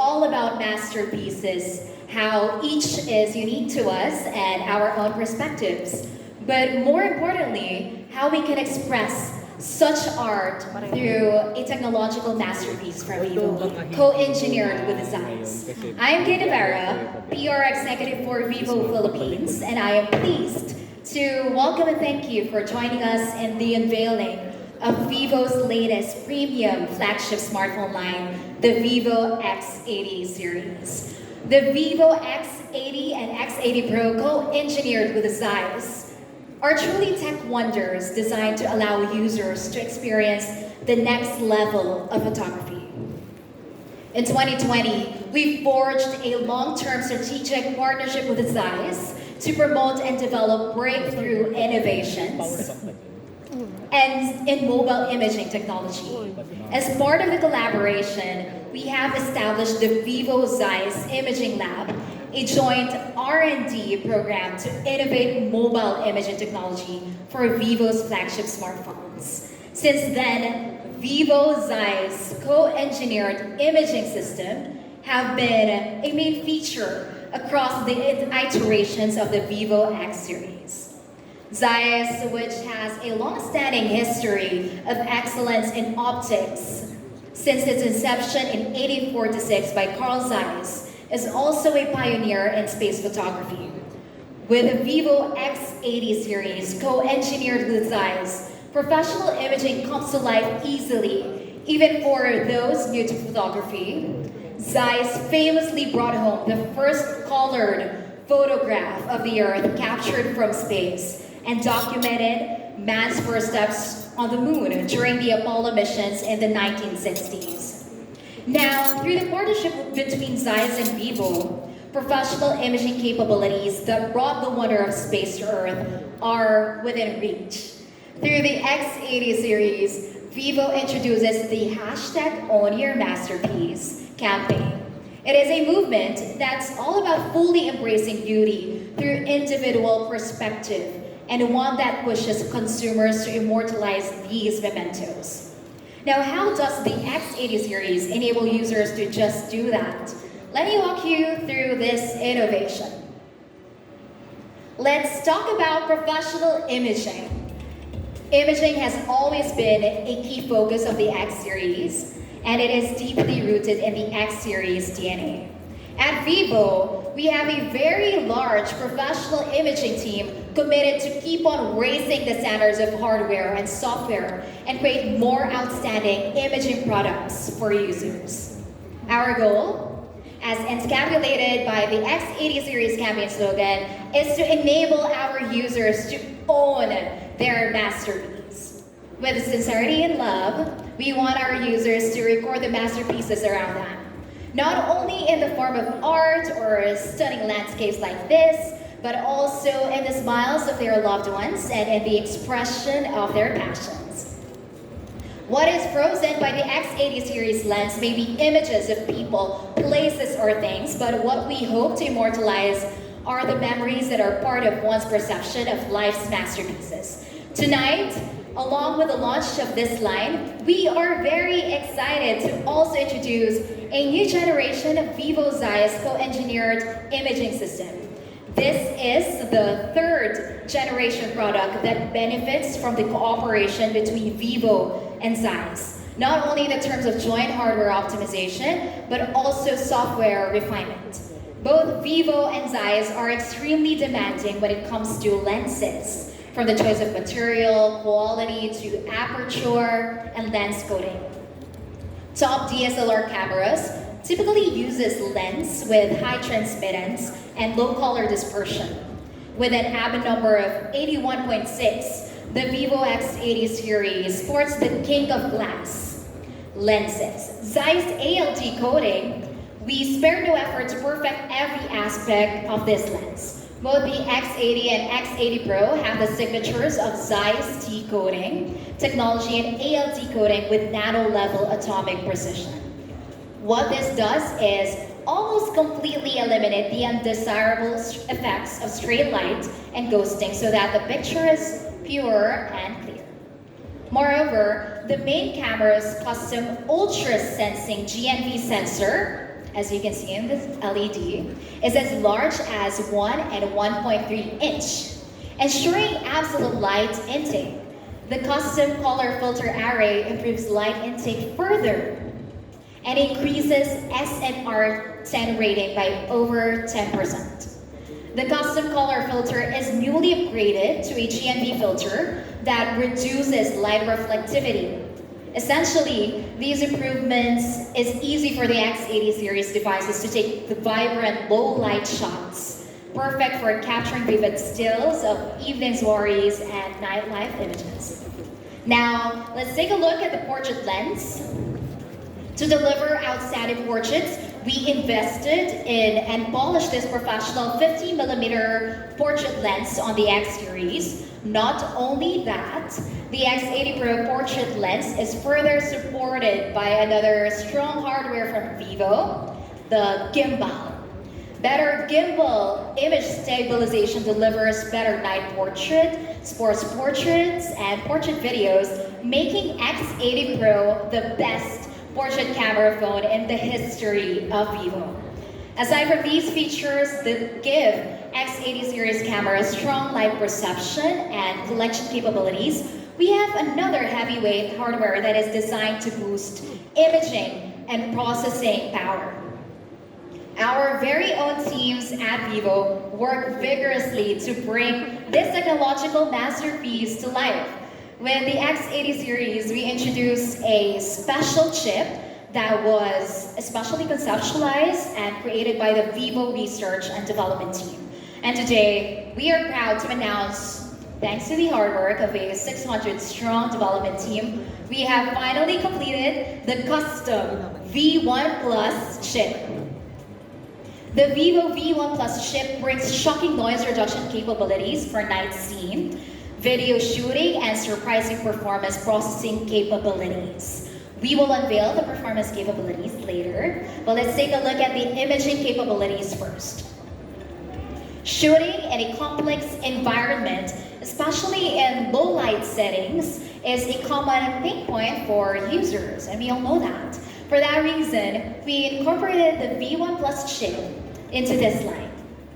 all about masterpieces, how each is unique to us and our own perspectives. But more importantly, how we can express such art through a technological masterpiece from Vivo, co-engineered with Zeiss. I am Kay Navarra, PR Executive for Vivo Philippines, and I am pleased to welcome and thank you for joining us in the unveiling of Vivo's latest premium flagship smartphone line, the Vivo X80 series. The Vivo X80 and X80 Pro, co-engineered with Zeiss, are truly tech wonders designed to allow users to experience the next level of photography. In 2020, we forged a long-term strategic partnership with Zeiss to promote and develop breakthrough innovations and in mobile imaging technology. As part of the collaboration, we have established the Vivo Zeiss Imaging Lab, a joint R&D program to innovate mobile imaging technology for Vivo's flagship smartphones. Since then, Vivo Zeiss co-engineered imaging system have been a main feature across the iterations of the Vivo X series. Zeiss, which has a long-standing history of excellence in optics since its inception in 1846 by Carl Zeiss, is also a pioneer in space photography. With the Vivo X80 series, co-engineered with Zeiss, professional imaging comes to life easily, even for those new to photography. Zeiss famously brought home the first colored photograph of the Earth captured from space and documented man's first steps on the moon during the Apollo missions in the 1960s. Now, through the partnership between Zeiss and Vivo, professional imaging capabilities that brought the wonder of space to Earth are within reach. Through the X80 series, Vivo introduces the hashtag Own Your Masterpiece campaign. It is a movement that's all about fully embracing beauty through individual perspective, and one that pushes consumers to immortalize these mementos. Now, how does the X80 series enable users to just do that? Let me walk you through this innovation. Let's talk about professional imaging. Imaging has always been a key focus of the X series, and it is deeply rooted in the X series DNA. At Vivo, we have a very large professional imaging team committed to keep on raising the standards of hardware and software and create more outstanding imaging products for users. Our goal, as encapsulated by the X80 series campaign slogan, is to enable our users to own their masterpiece. With sincerity and love, we want our users to record the masterpieces around them, not only in the form of art or stunning landscapes like this, but also in the smiles of their loved ones and in the expression of their passions. What is frozen by the X80 series lens may be images of people, places, or things, but what we hope to immortalize are the memories that are part of one's perception of life's masterpieces. Tonight, along with the launch of this line, we are very excited to also introduce a new generation of Vivo Zeiss co-engineered imaging system. This is the third generation product that benefits from the cooperation between Vivo and Zeiss, not only in terms of joint hardware optimization, but also software refinement. Both Vivo and Zeiss are extremely demanding when it comes to lenses, from the choice of material, quality, to aperture, and lens coating. Top DSLR cameras typically uses lens with high transmittance and low color dispersion. With an avid number of 81.6, the Vivo X80 series sports the king of glass lenses. Zeiss Alt Coating, we spare no effort to perfect every aspect of this lens. Both the X80 and X80 Pro have the signatures of Zeiss T coating technology and ALT coating with nano-level atomic precision. What this does is almost completely eliminate the undesirable effects of straight light and ghosting so that the picture is pure and clear. Moreover, the main camera's custom ultra-sensing GNV sensor as you can see in this LED, is as large as 1 and 1.3 inch, ensuring absolute light intake. The custom color filter array improves light intake further and increases SNR10 rating by over 10%. The custom color filter is newly upgraded to a GNV filter that reduces light reflectivity. Essentially, these improvements is easy for the X80 series devices to take the vibrant low light shots, perfect for capturing vivid stills of evening soirees and nightlife images. Now, let's take a look at the portrait lens. To deliver outstanding portraits, we invested in and polished this professional 50mm portrait lens on the X series. Not only that, the X80 Pro portrait lens is further supported by another strong hardware from Vivo, the gimbal. Better gimbal image stabilization delivers better night portrait, sports portraits, and portrait videos, making X80 Pro the best portrait camera phone in the history of Vivo. Aside from these features that give X80 series camera strong light perception and collection capabilities, we have another heavyweight hardware that is designed to boost imaging and processing power. Our very own teams at Vivo work vigorously to bring this technological masterpiece to life. With the X80 series, we introduced a special chip that was especially conceptualized and created by the Vivo research and development team. And today, we are proud to announce, thanks to the hard work of a 600-strong development team, we have finally completed the custom V1 Plus chip. The Vivo V1 Plus chip brings shocking noise reduction capabilities for night scene, video shooting, and surprising performance processing capabilities. We will unveil the performance capabilities later, but let's take a look at the imaging capabilities first. Shooting in a complex environment, especially in low light settings, is a common pain point for users, and we all know that. For that reason, we incorporated the V1 Plus chip into this line.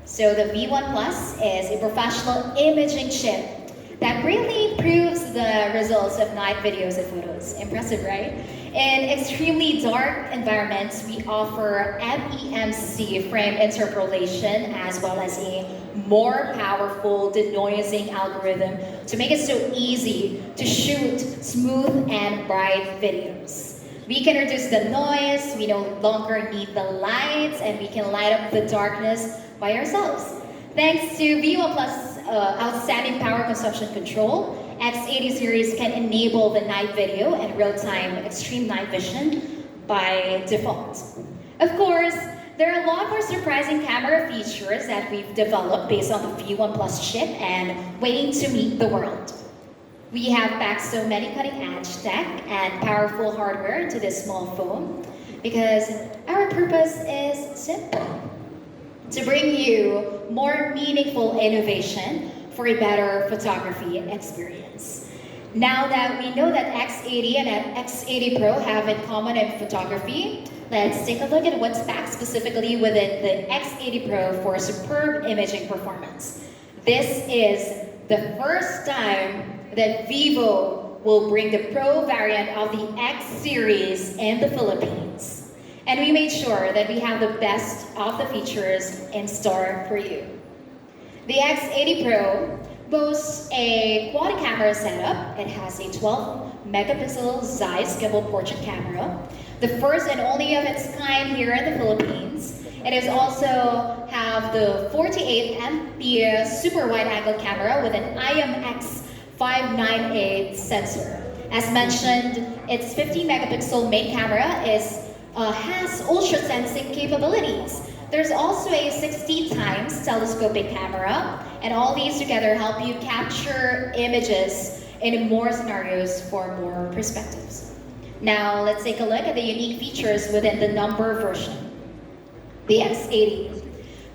So the V1 Plus is a professional imaging chip that greatly improves the results of night videos and photos. Impressive, right? In extremely dark environments, we offer MEMC frame interpolation as well as a more powerful denoising algorithm to make it so easy to shoot smooth and bright videos. We can reduce the noise, we no longer need the lights, and we can light up the darkness by ourselves. Thanks to Vivo Plus outstanding power consumption control, X80 series can enable the night video and real-time extreme night vision by default. Of course, there are a lot more surprising camera features that we've developed based on the V1 Plus chip and waiting to meet the world. We have packed so many cutting-edge tech and powerful hardware into this small phone because our purpose is simple: to bring you more meaningful innovation for a better photography experience. Now that we know that X80 and X80 Pro have in common in photography, let's take a look at what's packed specifically within the X80 Pro for superb imaging performance. This is the first time that Vivo will bring the Pro variant of the X series in the Philippines. And we made sure that we have the best of the features in store for you. The X80 Pro boasts a quad camera setup. It has a 12-megapixel Zeiss gimbal portrait camera, the first and only of its kind here in the Philippines. It is also have the 48MP super wide-angle camera with an IMX 598 sensor. As mentioned, its 50-megapixel main camera has ultra-sensing capabilities. There's also a 60 times telescopic camera, and all these together help you capture images in more scenarios for more perspectives. Now, let's take a look at the unique features within the number version, the X80.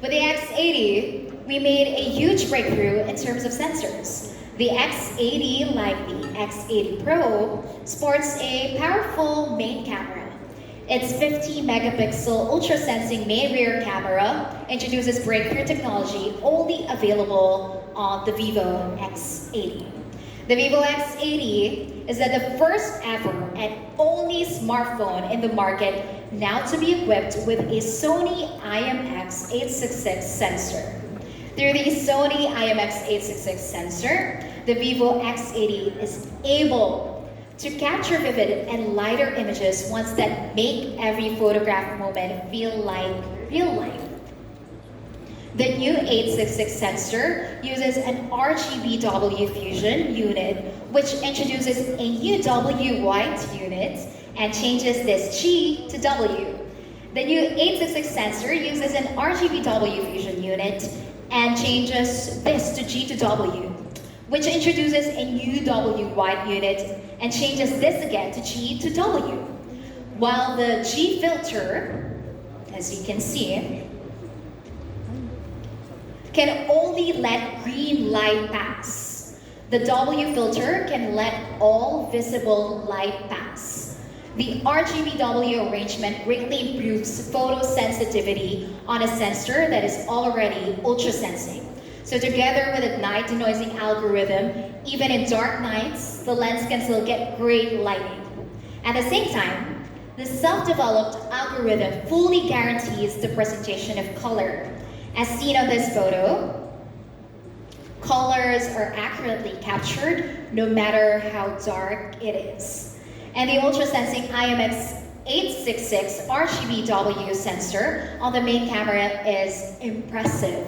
With the X80, we made a huge breakthrough in terms of sensors. The X80, like the X80 Pro, sports a powerful main camera. Its 50 megapixel ultra sensing main rear camera introduces breakthrough technology only available on the Vivo X80. The Vivo X80 is the first ever and only smartphone in the market now to be equipped with a Sony Imx 866 sensor. Through the Sony Imx 866 sensor, the Vivo X80 is able to capture vivid and lighter images ones that make every photograph moment feel like real life. The new 866 sensor uses an RGBW fusion unit, which introduces a UW white unit and changes this G to W. The new 866 sensor uses an RGBW fusion unit and changes this to G to W, which introduces a new W white unit and changes this again to G to W. While the G filter, as you can see, can only let green light pass. The W filter can let all visible light pass. The RGBW arrangement greatly improves photosensitivity on a sensor that is already ultra-sensing. So together with a night denoising algorithm, even in dark nights, the lens can still get great lighting. At the same time, the self-developed algorithm fully guarantees the presentation of color. As seen on this photo, colors are accurately captured no matter how dark it is. And the ultra-sensing IMX 866 RGBW sensor on the main camera is impressive.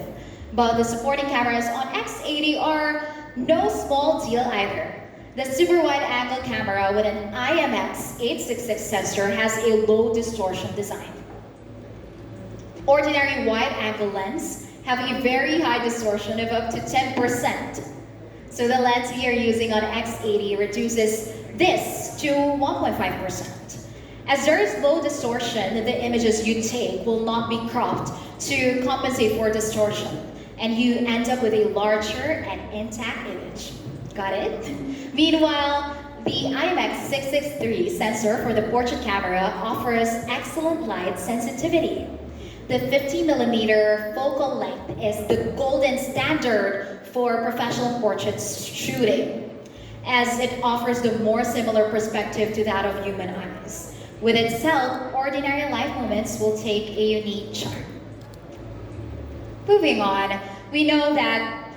But the supporting cameras on X80 are no small deal either. The super wide angle camera with an IMX 866 sensor has a low distortion design. Ordinary wide angle lens have a very high distortion of up to 10%. So the lens we are using on X80 reduces this to 1.5%. As there is low distortion, the images you take will not be cropped to compensate for distortion, and you end up with a larger and intact image. Got it? Meanwhile, the IMX 663 sensor for the portrait camera offers excellent light sensitivity. The 50mm focal length is the golden standard for professional portraits shooting, as it offers the more similar perspective to that of human eyes. With itself, ordinary life moments will take a unique charm. Moving on, we know that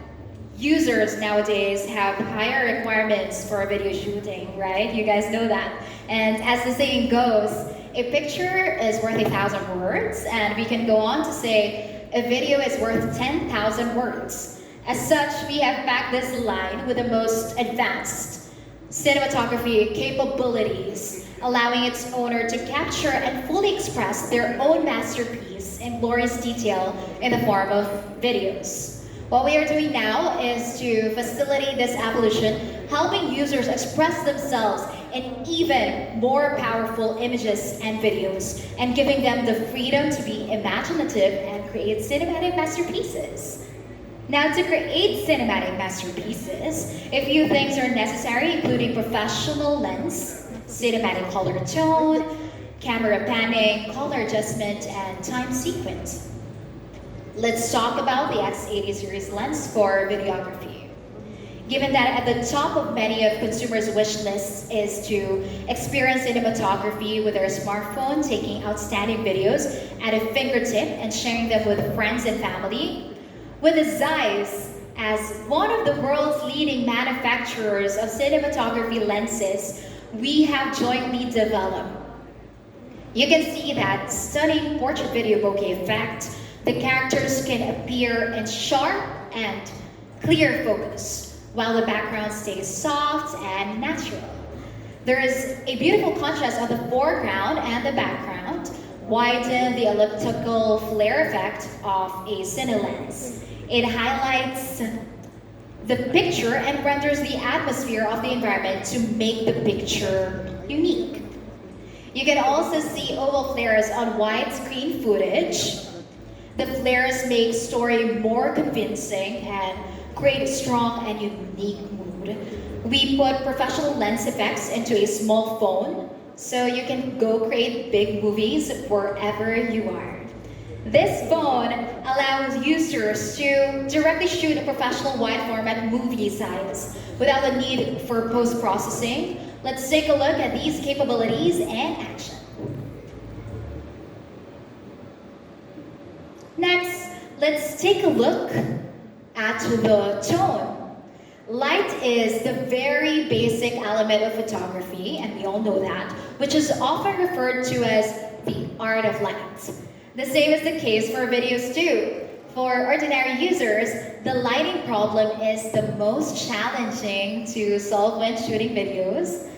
users nowadays have higher requirements for video shooting, right? You guys know that. And as the saying goes, a picture is worth 1,000 words, and we can go on to say a video is worth 10,000 words. As such, we have backed this line with the most advanced cinematography capabilities, allowing its owner to capture and fully express their own masterpiece in glorious detail in the form of videos. What we are doing now is to facilitate this evolution, helping users express themselves in even more powerful images and videos, and giving them the freedom to be imaginative and create cinematic masterpieces. Now, to create cinematic masterpieces, a few things are necessary, including professional lens, cinematic color tone, camera panning, color adjustment, and time sequence. Let's talk about the X80 series lens for videography. Given that at the top of many of consumers' wish lists is to experience cinematography with their smartphone, taking outstanding videos at a fingertip and sharing them with friends and family, with the Zeiss as one of the world's leading manufacturers of cinematography lenses, we have jointly developed. You can see that stunning portrait video bokeh effect. The characters can appear in sharp and clear focus, while the background stays soft and natural. There is a beautiful contrast of the foreground and the background, widen the elliptical flare effect of a cine lens. It highlights the picture and renders the atmosphere of the environment to make the picture unique. You can also see oval flares on widescreen footage. The flares make story more convincing and create a strong and unique mood. We put professional lens effects into a small phone so you can go create big movies wherever you are. This phone allows users to directly shoot a professional wide format movie size without the need for post-processing. Let's take a look at these capabilities in action. Next, let's take a look at the tone. Light is the very basic element of photography, and we all know that, which is often referred to as the art of light. The same is the case for videos too. For ordinary users, the lighting problem is the most challenging to solve when shooting videos.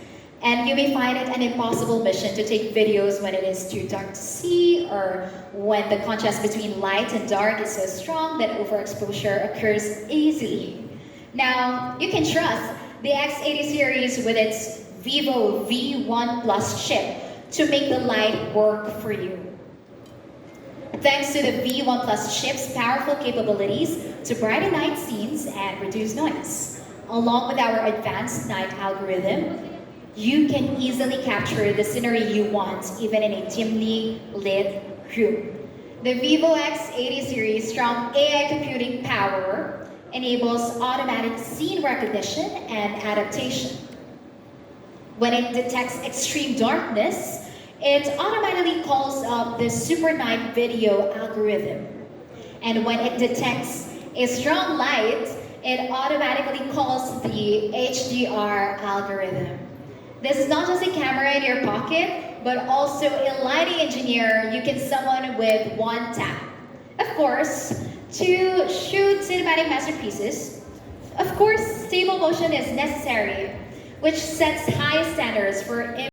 And you may find it an impossible mission to take videos when it is too dark to see, or when the contrast between light and dark is so strong that overexposure occurs easily. Now, you can trust the x80 series with its Vivo V1 Plus chip to make the light work for you. Thanks to the V1 Plus chip's powerful capabilities to brighten night scenes and reduce noise, along with our advanced night algorithm, you can easily capture the scenery you want even in a dimly lit room. The Vivo X80 series' strong AI computing power enables automatic scene recognition and adaptation. When it detects extreme darkness, it automatically calls up the Super Night Video algorithm. And when it detects a strong light, it automatically calls the HDR algorithm. This is not just a camera in your pocket, but also a lighting engineer you can summon with one tap. Of course, to shoot cinematic masterpieces, of course, stable motion is necessary, which sets high standards for